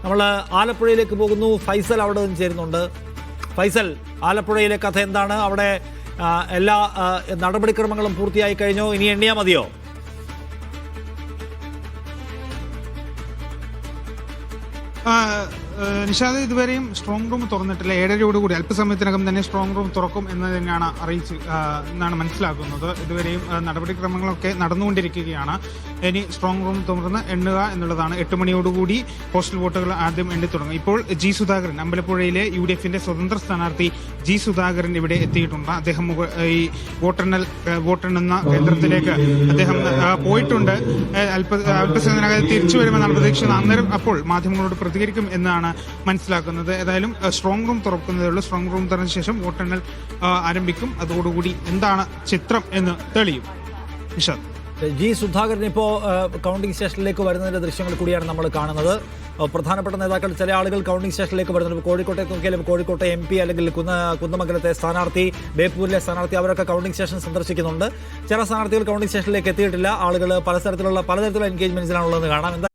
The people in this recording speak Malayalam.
നമ്മൾ ആലപ്പുഴയിലേക്ക് പോകുന്നു. ഫൈസൽ അവിടെ നിന്ന് ചേരുന്നുണ്ട്. ഫൈസൽ, ആലപ്പുഴയിലെ കഥ എന്താണ്? അവിടെ എല്ലാ നടപടിക്രമങ്ങളും പൂർത്തിയായി കഴിഞ്ഞോ? ഇനി എണ്ണിയാൽ മതിയോ? നിഷാദ്, ഇതുവരെയും സ്ട്രോങ് റൂം തുറന്നിട്ടില്ല. 7:30 അല്പസമയത്തിനകം തന്നെ സ്ട്രോങ് റൂം തുറക്കും എന്ന് തന്നെയാണ് എന്നാണ് മനസ്സിലാക്കുന്നത്. ഇതുവരെയും നടപടിക്രമങ്ങളൊക്കെ നടന്നുകൊണ്ടിരിക്കുകയാണ്. ഇനി സ്ട്രോങ് റൂം തുറന്ന് എണ്ണുക എന്നുള്ളതാണ്. 8 മണിയോടുകൂടി പോസ്റ്റൽ വോട്ടുകൾ ആദ്യം എണ്ണി തുടങ്ങും. ഇപ്പോൾ ജി സുധാകരൻ, അമ്പലപ്പുഴയിലെ UDFന്റെ സ്വതന്ത്ര സ്ഥാനാർത്ഥി ജി സുധാകരൻ ഇവിടെ എത്തിയിട്ടുണ്ട്. അദ്ദേഹം ഈ വോട്ടെണ്ണുന്ന കേന്ദ്രത്തിലേക്ക് അദ്ദേഹം പോയിട്ടുണ്ട്. അല്പസമയത്തിനകം തിരിച്ചു വരുമെന്നാണ് പ്രതീക്ഷിക്കുന്നത്. അന്നേരം അപ്പോൾ മാധ്യമങ്ങളോട് പ്രതികരിക്കും എന്നാണ് മനസ്സിലാക്കുന്നത്. ഏതായാലും സ്ട്രോങ് റൂം തുറക്കുന്നതേ ഉള്ളൂ. സ്ട്രോങ് റൂം തുറന്ന ശേഷം വോട്ടെണ്ണൽ ആരംഭിക്കും. അതോടുകൂടി എന്താണ് ചിത്രം എന്ന് തെളിയും. നിഷാദ്, ജി സുധാകരൻ ഇപ്പോൾ കൗണ്ടിംഗ് സ്റ്റേഷനിലേക്ക് വരുന്നതിന്റെ ദൃശ്യങ്ങൾ കൂടിയാണ് നമ്മൾ കാണുന്നത്. പ്രധാനപ്പെട്ട നേതാക്കൾ, ചില ആളുകൾ കൗണ്ടിംഗ് സ്റ്റേഷനിലേക്ക് വരുന്നത്. കോഴിക്കോട്ടെ നോക്കിയാലും കോഴിക്കോട്ടെ MP അല്ലെങ്കിൽ കുന്നമംഗലത്തെ സ്ഥാനാർത്ഥി, ബേപ്പൂരിലെ സ്ഥാനാർത്ഥി, അവരൊക്കെ കൗണ്ടിംഗ് സ്റ്റേഷൻ സന്ദർശിക്കുന്നുണ്ട്. ചില സ്ഥാനാർത്ഥികൾ കൗണ്ടിംഗ് സ്റ്റേഷനിലേക്ക് എത്തിയിട്ടില്ല. ആളുകൾ പലതരത്തിലുള്ള എൻഗേജ്മെന്റ്സിലാണുള്ളതെന്ന് കാണാം.